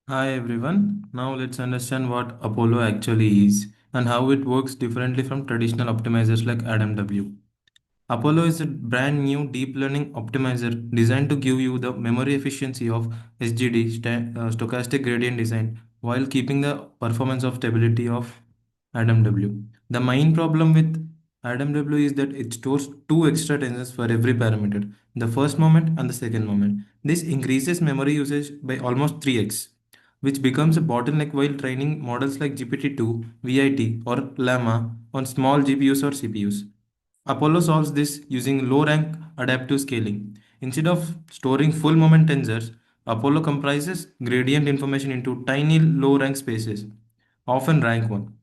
Hi everyone. Now let's understand what Apollo actually is and how it works differently from traditional optimizers like AdamW. Apollo is a brand new deep learning optimizer designed to give you the memory efficiency of SGD, stochastic gradient design, while keeping the performance of stability of AdamW. The main problem with AdamW is that it stores two extra tensors for every parameter, the first moment and the second moment. This increases memory usage by almost 3x, which becomes a bottleneck while training models like GPT-2, VIT, or Llama on small GPUs or CPUs. Apollo solves this using low rank adaptive scaling. Instead of storing full moment tensors, Apollo comprises gradient information into tiny low rank spaces, often rank 1.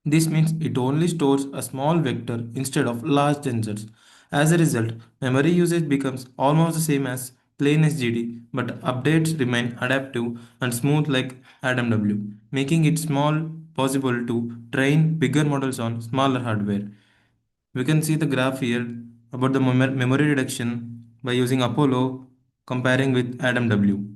This means it only stores a small vector instead of large tensors. As a result, memory usage becomes almost the same as plain SGD, but updates remain adaptive and smooth like AdamW, making it small possible to train bigger models on smaller hardware. We can see the graph here about the memory reduction by using Apollo comparing with AdamW.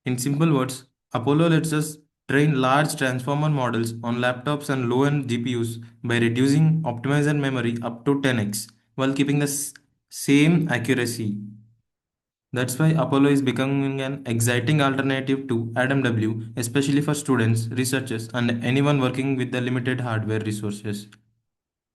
In simple words, Apollo lets us train large transformer models on laptops and low-end GPUs by reducing optimizer memory up to 10x while keeping the same accuracy. That's why Apollo is becoming an exciting alternative to AdamW, especially for students, researchers, and anyone working with the limited hardware resources.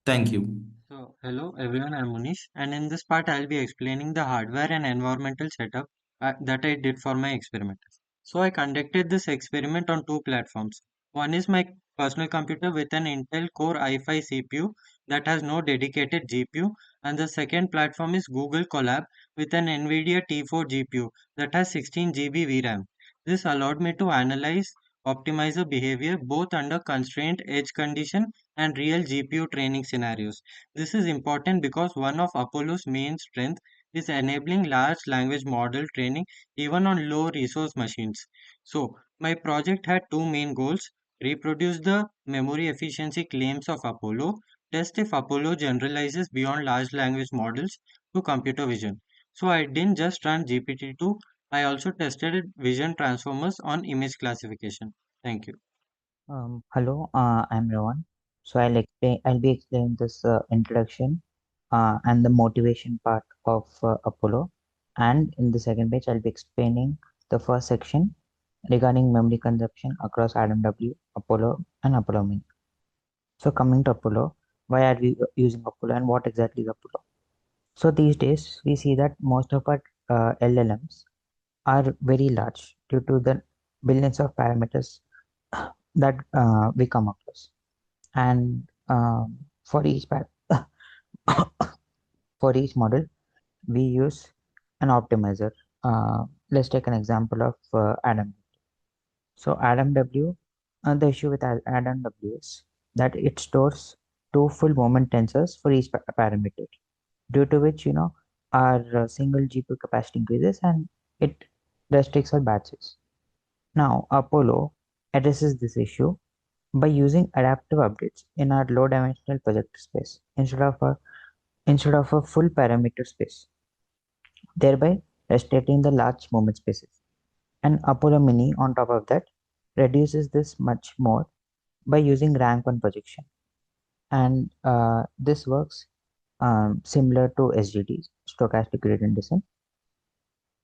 Thank you. So, hello everyone, I'm Munish, and in this part, I'll be explaining the hardware and environmental setup that I did for my experiment. So, I conducted this experiment on two platforms. One is my personal computer with an Intel Core i5 CPU that has no dedicated GPU, and the second platform is Google Colab with an NVIDIA T4 GPU that has 16 GB VRAM. This allowed me to analyze optimizer behavior both under constrained edge condition and real GPU training scenarios. This is important because one of Apollo's main strengths is enabling large language model training even on low resource machines. So, my project had two main goals: reproduce the memory efficiency claims of Apollo, test if Apollo generalizes beyond large language models to computer vision. So, I didn't just run GPT-2, I also tested vision transformers on image classification. Thank you. Hello, I'm Rowan. So I'll be explaining this introduction and the motivation part of Apollo. And in the second page, I'll be explaining the first section regarding memory consumption across AdamW, Apollo, and Apollo Mini. So coming to Apollo, why are we using Apollo and what exactly is Apollo? So these days, we see that most of our LLMs are very large due to the billions of parameters that we come across. And for each for each model, we use an optimizer. Let's take an example of Adam. So AdamW, the issue with AdamW is that it stores two full moment tensors for each parameter, due to which our single GPU capacity increases and it restricts our batches. Now Apollo addresses this issue by using adaptive updates in our low dimensional projector space instead of a full parameter space, thereby restricting the large moment spaces. And Apollo Mini, on top of that, reduces this much more by using rank 1 projection. And this works similar to SGD, stochastic gradient descent,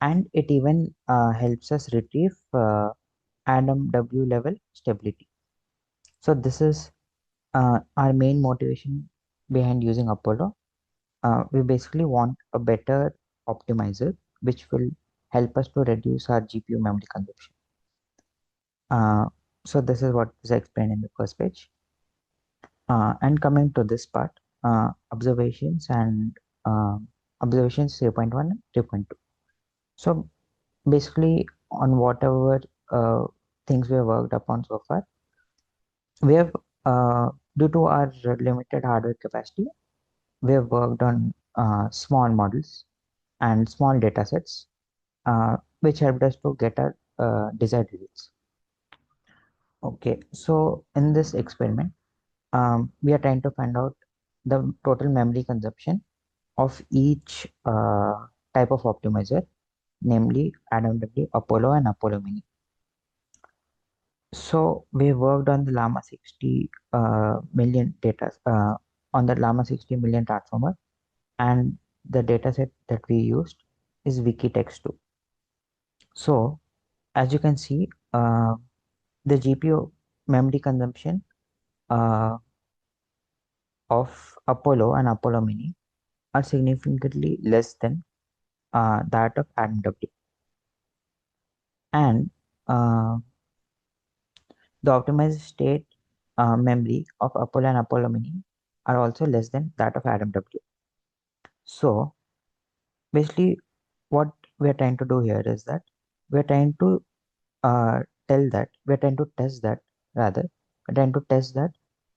and it even helps us retrieve AdamW level stability. So this is our main motivation behind using Apollo. We basically want a better optimizer which will help us to reduce our GPU memory consumption. Uh, so this is what is explained in the first page. And coming to this part, observations and observations 3.1 and 3.2. So basically on whatever things we have worked upon so far, we have due to our limited hardware capacity, we have worked on small models and small data sets, which helped us to get our desired results. Okay, so in this experiment, we are trying to find out the total memory consumption of each type of optimizer namely AdamW, Apollo, and Apollo Mini. So we worked on the Llama 60 million data on the Llama 60 million transformer, and the dataset that we used is Wikitext2. So as you can see, the GPU memory consumption uh, of Apollo and Apollo Mini are significantly less than that of AdamW, and uh, the optimized state memory of Apollo and Apollo Mini are also less than that of AdamW. So basically, what we are trying to do here is that we are trying to uh, we're trying to test that rather we're trying to test that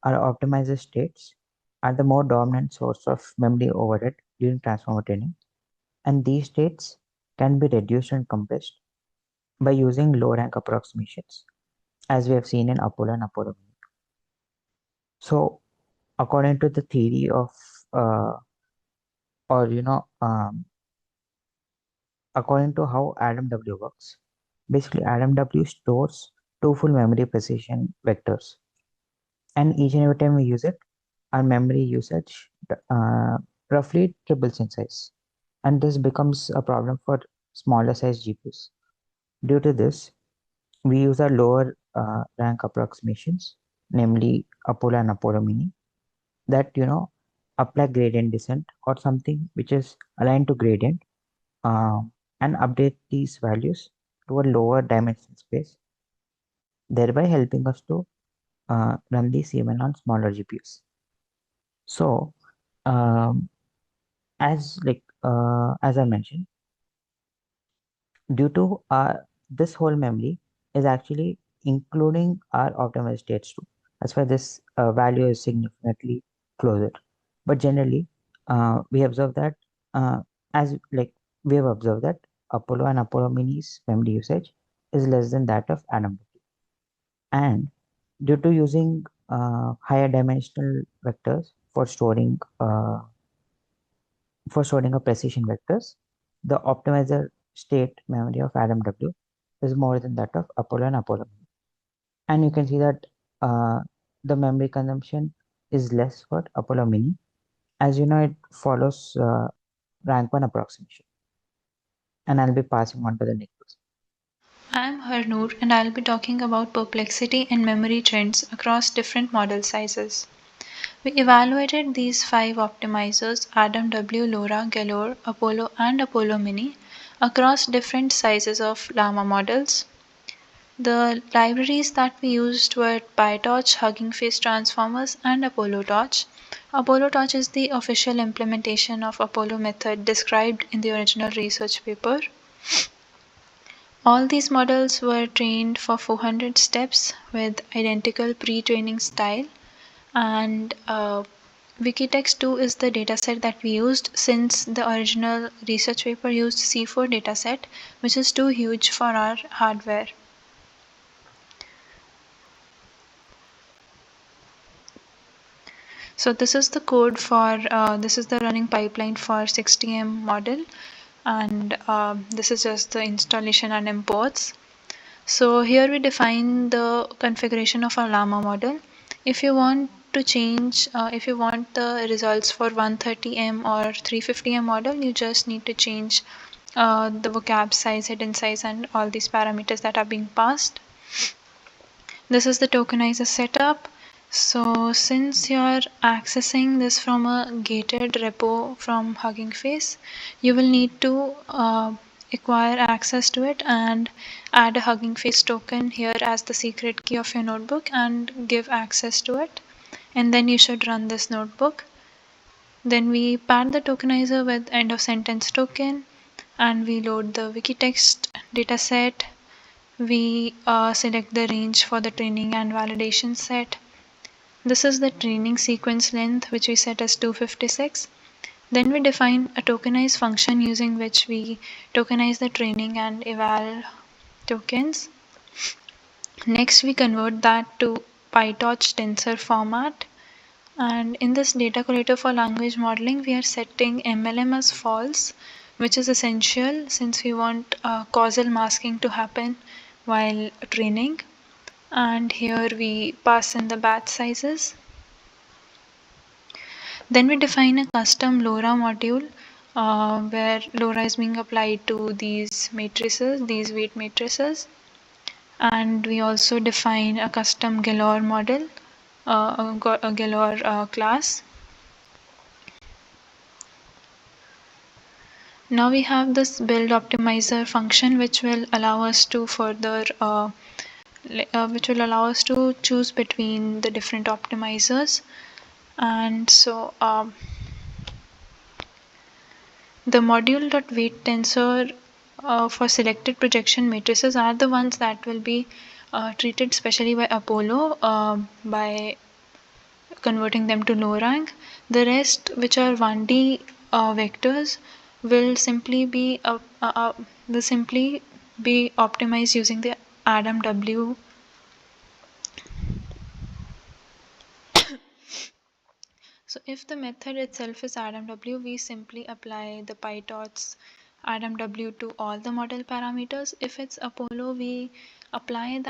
our optimized states are the more dominant source of memory overhead during transformer training, and these states can be reduced and compressed by using low rank approximations, as we have seen in Apollo and Apollo Mini. So according to the theory of uh, or according to how AdamW works, basically AdamW stores two full memory precision vectors, and each and every time we use it, our memory usage uh, roughly triples in size, and this becomes a problem for smaller size GPUs. Due to this, we use our lower rank approximations, namely Apollo and Apollo Mini, that apply gradient descent or something which is aligned to gradient, uh, and update these values to a lower dimension space, thereby helping us to run these even on smaller GPUs. So, um, as I mentioned, due to this whole memory is actually including our optimized states too. That's why this value is significantly closer. But generally, we observe that uh, as like we have observed that Apollo and Apollo Mini's memory usage is less than that of Atom. And due to using higher dimensional vectors for storing a precision vectors, the optimizer state memory of AdamW is more than that of Apollo and Apollo. And you can see that the memory consumption is less for Apollo Mini, as you know it follows rank 1 approximation. And I'll be passing on to the next person. I'm Harnoor and I'll be talking about perplexity and memory trends across different model sizes. We evaluated these five optimizers AdamW, LoRa, Galore, Apollo, and Apollo Mini across different sizes of Llama models. The libraries that we used were PyTorch, Hugging Face Transformers, and Apollo Torch. Apollo Torch is the official implementation of Apollo method described in the original research paper. All these models were trained for 400 steps with identical pre-training style, and Wikitext2 is the dataset that we used since the original research paper used C4 dataset, which is too huge for our hardware. So this is the code for this is the running pipeline for 60M model, and this is just the installation and imports. So here we define the configuration of our Llama model. If you want to change, if you want the results for 130M or 350M model, you just need to change the vocab size, hidden size, and all these parameters that are being passed. This is the tokenizer setup. So since you're accessing this from a gated repo from Hugging Face, you will need to acquire access to it and add a Hugging Face token here as the secret key of your notebook and give access to it. And then you should run this notebook. Then we pad the tokenizer with end of sentence token, and we load the Wikitext dataset. We select the range for the training and validation set. This is the training sequence length, which we set as 256. Then we define a tokenize function using which we tokenize the training and eval tokens. Next, we convert that to PyTorch tensor format. And in this data collator for language modeling, we are setting MLM as false which is essential since we want causal masking to happen while training. And here we pass in the batch sizes. Then we define a custom LoRa module where LoRa is being applied to these matrices, these weight matrices. And we also define a custom Galore model, a Galore class. Now we have this build optimizer function which will allow us to further which will allow us to choose between the different optimizers. And so the module.weight tensor for selected projection matrices are the ones that will be treated specially by Apollo by converting them to low rank. The rest, which are 1D vectors, will simply be optimized using the AdamW. So if the method itself is AdamW, we simply apply the PyTorch AdamW to all the model parameters. If it's Apollo, we apply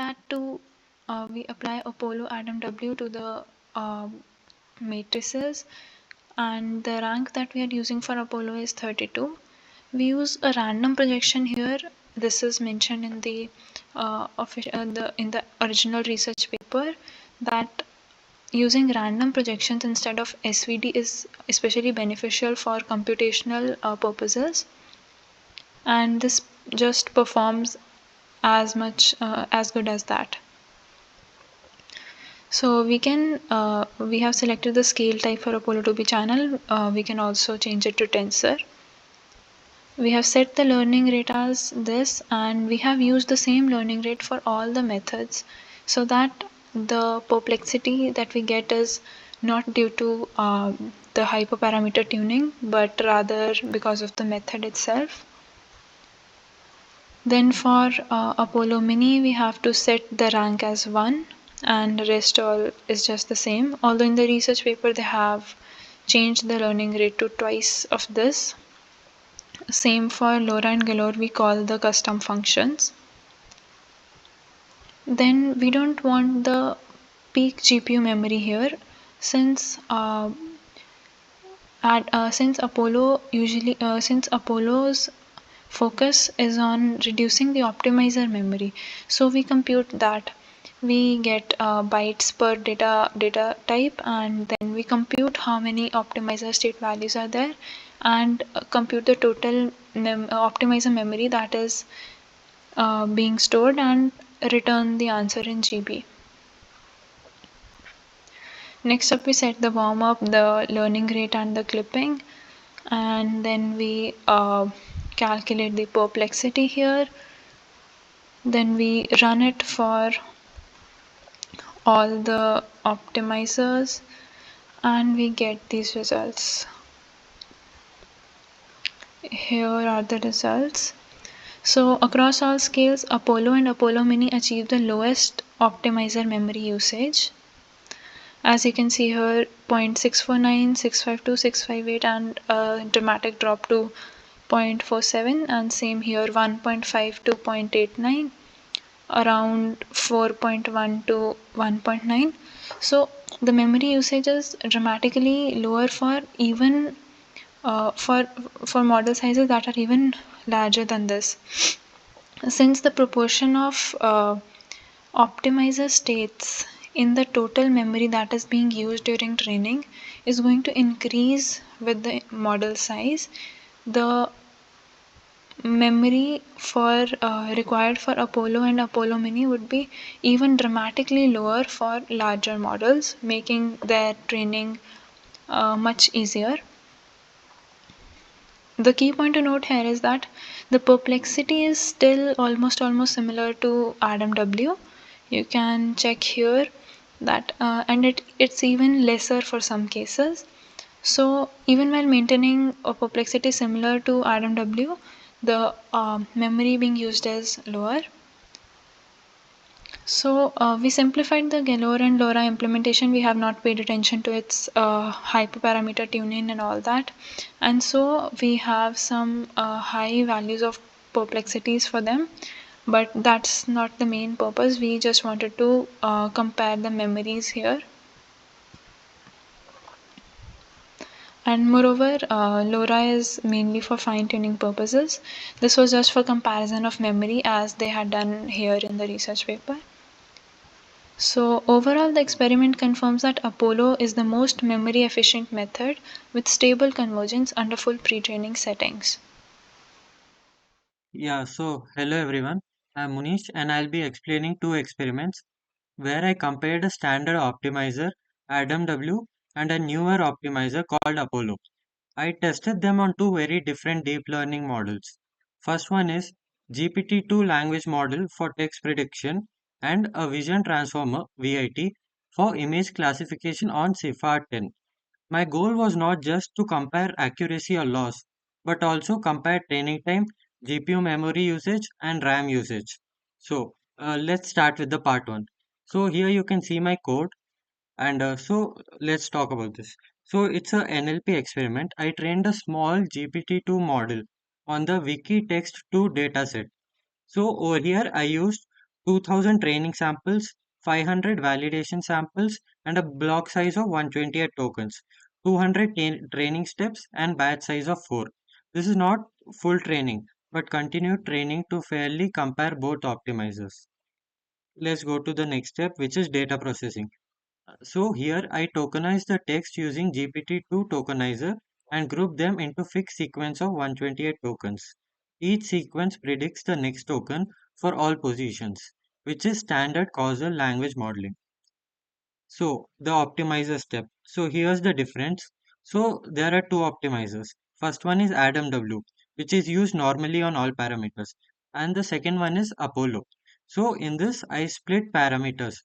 Apollo AdamW to the matrices, and the rank that we are using for Apollo is 32. We use a random projection here. This is mentioned in the in the original research paper, that using random projections instead of SVD is especially beneficial for computational purposes, and this just performs as good as that. So we have selected the scale type for Apollo 2B channel. We can also change it to tensor. We have set the learning rate as this, and we have used the same learning rate for all the methods, so that the perplexity that we get is not due to the hyperparameter tuning, but rather because of the method itself. Then for Apollo Mini, we have to set the rank as 1, and the rest all is just the same. Although in the research paper they have changed the learning rate to twice of this. Same for LoRa and Galore, we call the custom functions. Then we don't want the peak GPU memory here, since Apollo's focus is on reducing the optimizer memory, so we compute that. We get bytes per data type, and then we compute how many optimizer state values are there, and compute the total optimizer memory that is being stored, and return the answer in GB. Next up, we set the warm up, the learning rate, and the clipping, and then we calculate the perplexity here. Then we run it for all the optimizers, and we get these results. Here are the results. So across all scales, Apollo and Apollo Mini achieve the lowest optimizer memory usage. As you can see here, 0.649, 652, 658, and a dramatic drop to 0.47, and same here, 1.5 to 0.89, around 4.1 to 1.9. So the memory usage is dramatically lower for even for model sizes that are even larger than this, since the proportion of optimizer states in the total memory that is being used during training is going to increase with the model size. The memory for required for Apollo and Apollo Mini would be even dramatically lower for larger models, making their training much easier. The key point to note here is that the perplexity is still almost similar to AdamW. You can check here that and it's even lesser for some cases. So even while maintaining a perplexity similar to AdamW, the memory being used is lower. So we simplified the Galore and LoRa implementation. We have not paid attention to its hyperparameter tuning and all that. And so we have some high values of perplexities for them. But that's not the main purpose. We just wanted to compare the memories here. And moreover, LoRa is mainly for fine tuning purposes. This was just for comparison of memory as they had done here in the research paper. So overall, the experiment confirms that Apollo is the most memory efficient method with stable convergence under full pre-training settings. Yeah, so hello everyone. I'm Munish and I'll be explaining two experiments where I compared a standard optimizer, AdamW, and a newer optimizer called Apollo. I tested them on two very different deep learning models. First one is GPT-2 language model for text prediction and a vision transformer VIT for image classification on CIFAR 10. My goal was not just to compare accuracy or loss, but also compare training time, GPU memory usage, and RAM usage. So let's start with the part one. So here you can see my code, and let's talk about this. So it's a NLP experiment. I trained a small GPT-2 model on the Wiki Text 2 dataset. So over here I used 2000 training samples, 500 validation samples, and a block size of 128 tokens, 200 training steps, and batch size of 4. This is not full training, but continued training to fairly compare both optimizers. Let's go to the next step, which is data processing. So here I tokenize the text using GPT-2 tokenizer and group them into fixed sequence of 128 tokens. Each sequence predicts the next token for all positions, which is standard causal language modeling. So the optimizer step. So here's the difference. So there are two optimizers. First one is AdamW, which is used normally on all parameters. And the second one is Apollo. So in this, I split parameters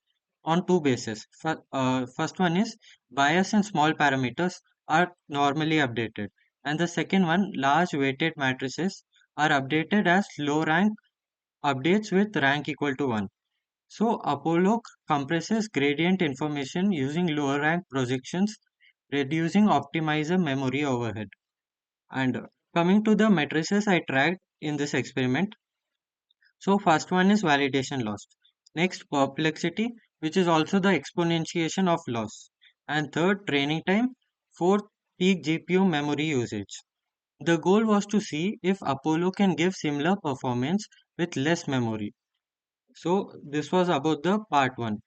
on two bases. First one is bias and small parameters are normally updated. And the second one, large weighted matrices are updated as low rank updates with rank equal to 1. So Apollo compresses gradient information using lower rank projections, reducing optimizer memory overhead. And coming to the matrices I tracked in this experiment. So first one is validation loss. Next, perplexity, which is also the exponentiation of loss. And third, training time. Fourth, peak GPU memory usage. The goal was to see if Apollo can give similar performance with less memory. So this was about the part 1.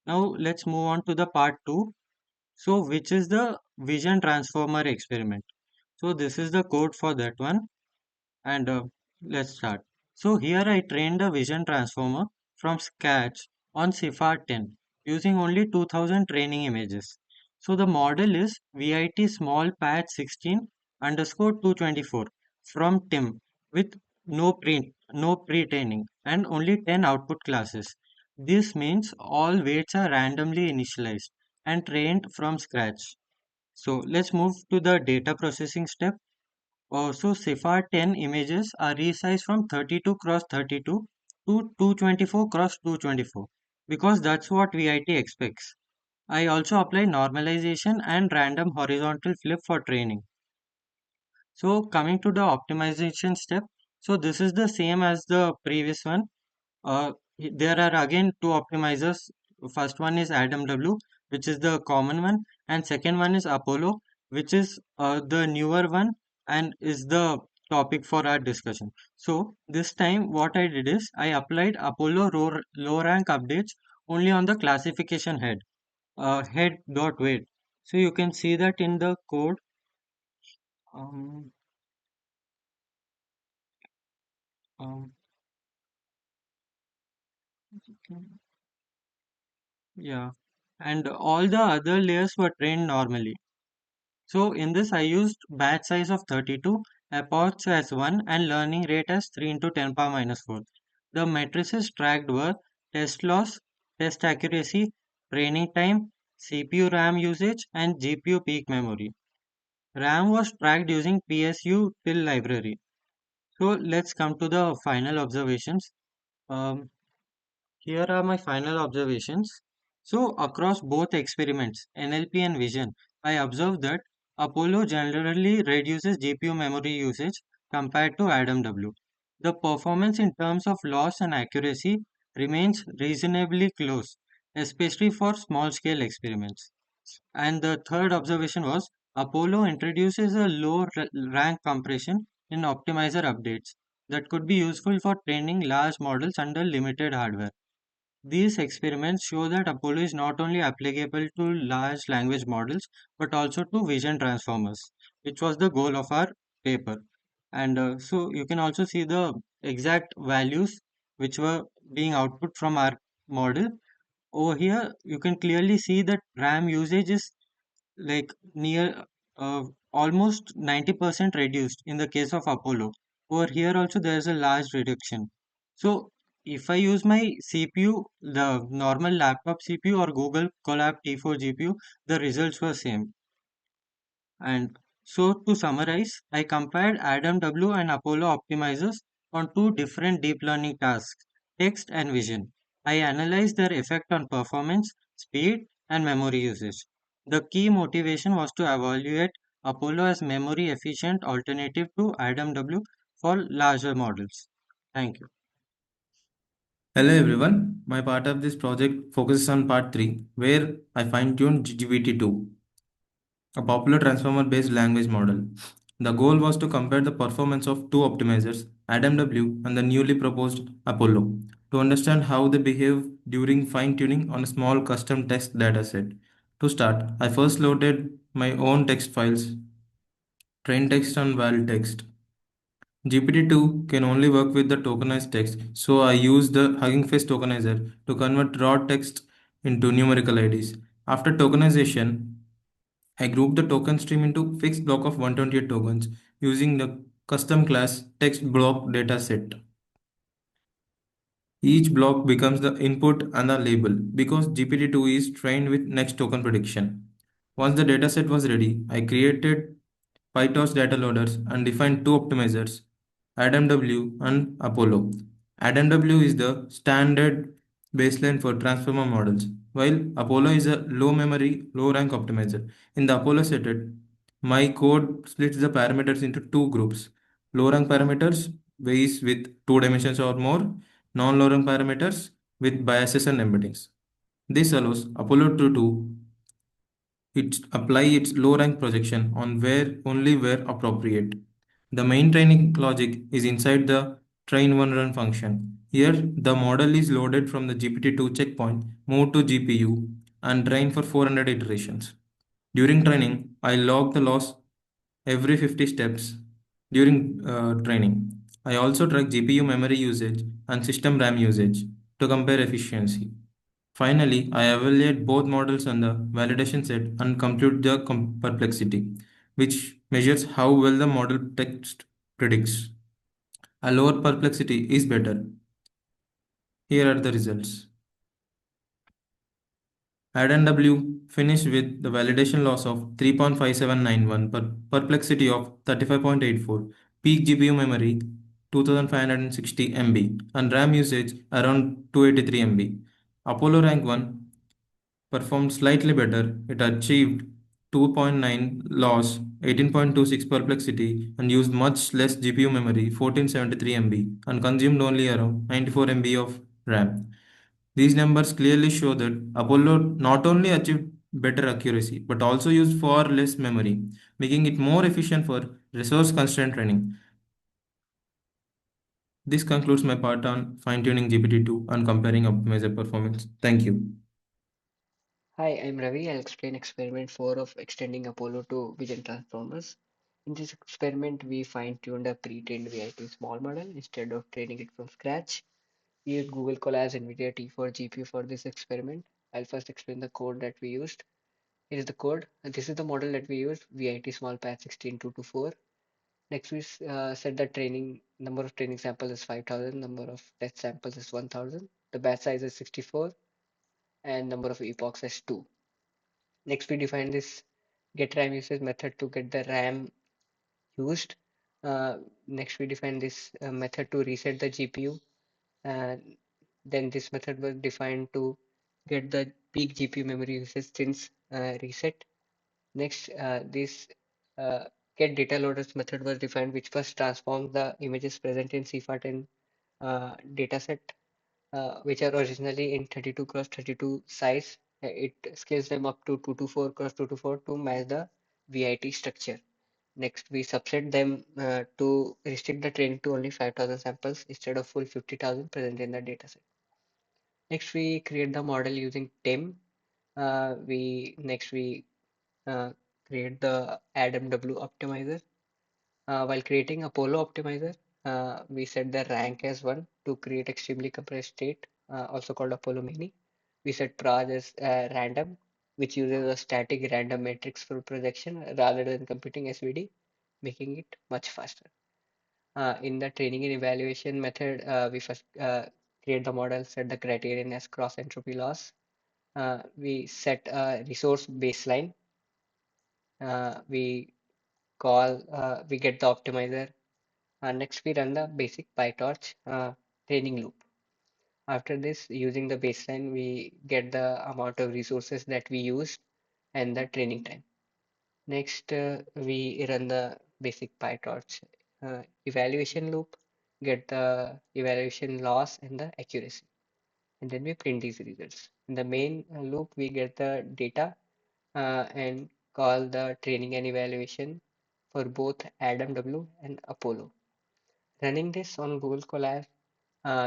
Now let's move on to the part 2. So which is the vision transformer experiment. So this is the code for that one, and let's start. So here I trained a vision transformer from scratch on CIFAR 10 using only 2000 training images. So the model is VIT small patch 16 underscore 224 from Tim with no pre-training and only 10 output classes. This means all weights are randomly initialized and trained from scratch. So let's move to the data processing step. So CIFAR 10 images are resized from 32 cross 32 to 224 cross 224 because that's what VIT expects. I also apply normalization and random horizontal flip for training. So coming to the optimization step, so this is the same as the previous one. There are again two optimizers. First one is AdamW, which is the common one, and second one is Apollo, which is the newer one and is the topic for our discussion. So this time, what I did is I applied Apollo low rank updates only on the classification head, head dot weight. So you can see that in the code. Um, um, yeah, and all the other layers were trained normally. So in this I used batch size of 32, epochs as 1 and learning rate as 3 into 10 power minus 4. The matrices tracked were test loss, test accuracy, training time, CPU RAM usage and GPU peak memory. RAM was tracked using PSU till library. So let's come to the final observations. Um, Here are my final observations. So, across both experiments, NLP and vision, I observed that Apollo generally reduces GPU memory usage compared to AdamW. The performance in terms of loss and accuracy remains reasonably close, especially for small scale experiments. And the third observation was Apollo introduces a low rank compression in optimizer updates that could be useful for training large models under limited hardware. These experiments show that Apollo is not only applicable to large language models but also to vision transformers, which was the goal of our paper. And so you can also see the exact values which were being output from our model. Over here, you can clearly see that RAM usage is like near almost 90% reduced in the case of Apollo. Over here also there is a large reduction. So if I use my CPU, the normal laptop CPU or Google Colab T4 GPU, the results were same. And so to summarize, I compared AdamW and Apollo optimizers on two different deep learning tasks, text and vision. I analyzed their effect on performance, speed, and memory usage. The key motivation was to evaluate Apollo as memory efficient alternative to AdamW for larger models. Thank you. Hello everyone, my part of this project focuses on part 3 where I fine-tuned GPT-2, a popular transformer-based language model. The goal was to compare the performance of two optimizers, AdamW and the newly proposed Apollo, to understand how they behave during fine-tuning on a small custom text dataset. To start, I first loaded my own text files, train text and val text. GPT-2 can only work with the tokenized text, so I use the Hugging Face tokenizer to convert raw text into numerical IDs. After tokenization, I group the token stream into fixed block of 128 tokens using the custom class text block dataset. Each block becomes the input and the label because GPT-2 is trained with next token prediction. Once the dataset was ready, I created PyTorch data loaders and defined two optimizers, AdamW and Apollo. AdamW is the standard baseline for transformer models, while Apollo is a low memory, low rank optimizer. In the Apollo setup, my code splits the parameters into two groups. Low rank parameters weighs with two dimensions or more, non-low rank parameters with biases and embeddings. This allows Apollo to do apply its low rank projection on where appropriate. The main training logic is inside the train one run function. Here, the model is loaded from the GPT-2 checkpoint, moved to GPU, and trained for 400 iterations. During training, I log the loss every 50 steps during training. I also track GPU memory usage and system RAM usage to compare efficiency. Finally, I evaluate both models on the validation set and compute the perplexity, which measures how well the model text predicts. A lower perplexity is better. Here are the results. AdamW finished with the validation loss of 3.5791 per perplexity of 35.84, peak GPU memory 2560 MB, and RAM usage around 283 MB. Apollo Rank 1 performed slightly better. It achieved 2.9 loss, 18.26 perplexity, and used much less GPU memory, 1473 MB, and consumed only around 94 MB of RAM. These numbers clearly show that Apollo not only achieved better accuracy but also used far less memory, making it more efficient for resource constrained training. This concludes my part on fine tuning GPT-2 and comparing optimizer performance. Thank you. Hi, I'm Ravi. I'll explain experiment 4 of extending Apollo to vision transformers. In this experiment, we fine-tuned a pre-trained VIP small model instead of training it from scratch. We used Google Colab's NVIDIA T4 GPU for this experiment. I'll first explain the code that we used. Here is the code. And this is the model that we used, VIT small patch 16224. Next, we set the training number of training samples is 5,000, number of test samples is 1,000. The batch size is 64, and number of epochs is 2. Next, we define this get RAM usage method to get the RAM used. Next, we define this method to reset the GPU. Uh, Then this method was defined to get the peak GPU memory usage since reset. Next, this uh, get data loaders method was defined, which first transforms the images present in CFAR10 dataset, which are originally in 32 cross 32 size. It scales them up to 224 cross 224 to match the VIT structure. Next, we subset them to restrict the training to only 5,000 samples instead of full 50,000 present in the dataset. Next, we create the model using TIM. We uh, create the AdamW optimizer. While creating Apollo optimizer, we set the rank as 1 to create extremely compressed state, also called Apollo Mini. We set proj as random, which uses a static random matrix for projection rather than computing SVD, making it much faster. In the training and evaluation method, we first create the model, set the criterion as cross entropy loss. We set a resource baseline. We get the optimizer. Next, we run the basic PyTorch training loop. After this, using the baseline, we get the amount of resources that we used and the training time. Next, we run the basic PyTorch evaluation loop, get the evaluation loss and the accuracy, and then we print these results. In the main loop, we get the data and call the training and evaluation for both AdamW and Apollo. Running this on Google Colab,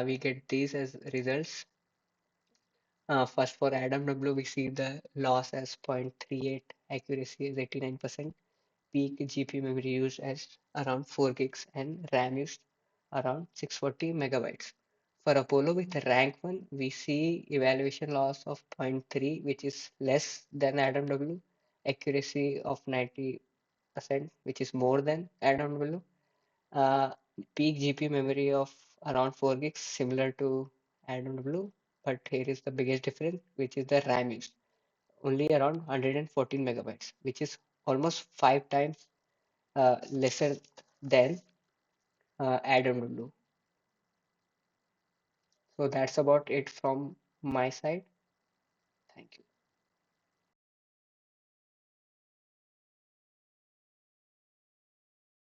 we get these as results. First for AdamW, we see the loss as 0.38, accuracy is 89%, peak GPU memory used as around 4 gigs, and RAM used around 640 megabytes. For Apollo with rank 1, we see evaluation loss of 0.3, which is less than AdamW, accuracy of 90%, which is more than AdamW, uh, peak GPU memory of around 4 gigs, similar to AdamW, but here is the biggest difference, which is the RAM used, only around 114 megabytes, which is almost 5 times lesser than AdamW. So that's about it from my side. Thank you.